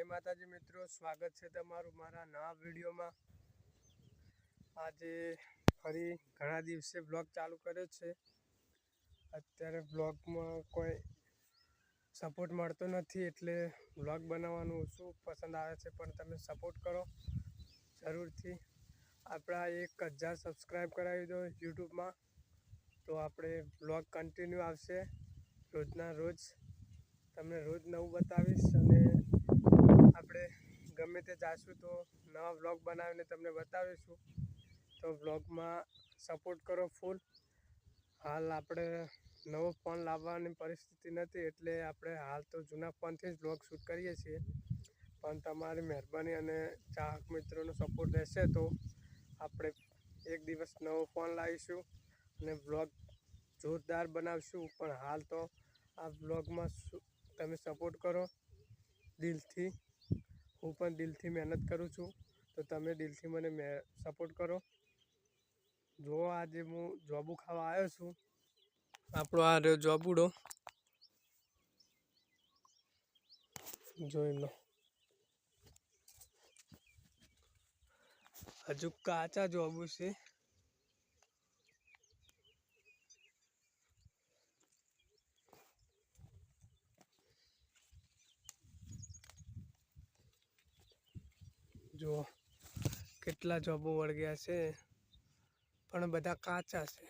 જય માતાજી મિત્રો, સ્વાગત છે તમારું મારા નવા વિડીયોમાં। આજે ફરી ઘણા દિવસે બ્લોગ ચાલુ કર્યો છે। અત્યારે બ્લોગમાં કોઈ સપોર્ટ મળતો નથી એટલે બ્લોગ બનાવવાનું ઓછું પસંદ આવે છે, પણ તમે સપોર્ટ કરો જરૂરથી। આપણા 1000 સબસ્ક્રાઈબ કરાવી દો યુટ્યુબમાં, તો આપણે બ્લોગ કન્ટિન્યુ આવશે રોજના રોજ। તમને રોજ નવું બતાવીશ અને આપણે ગમે તે જાશું તો નવા બ્લોગ બનાવીને તમને બતાવીશું। તો બ્લોગમાં સપોર્ટ કરો ફૂલ। હાલ આપણે નવો ફોન લાવવાની પરિસ્થિતિ નથી એટલે આપણે હાલ તો જૂના ફોનથી જ બ્લોગ શૂટ કરીએ છીએ, પણ તમારી મહેરબાની અને ચાહક મિત્રોનો સપોર્ટ રહેશે તો આપણે એક દિવસ નવો ફોન લાવીશું અને બ્લોગ જોરદાર બનાવશું। પણ હાલ તો આ બ્લોગમાં તમે સપોર્ટ કરો દિલથી। હું પણ દિલથી મહેનત કરું છું, તો તમે દિલથી મને સપોર્ટ કરો। જો આજે હું જોબુ ખાવા આવ્યો છું। આપણો આ રહ્યો જોબુડો, જોઈ લો। હજુ કાચા જોબુ છે। જો કેટલા જોબો વળગ્યા છે, પણ બધા કાચા છે।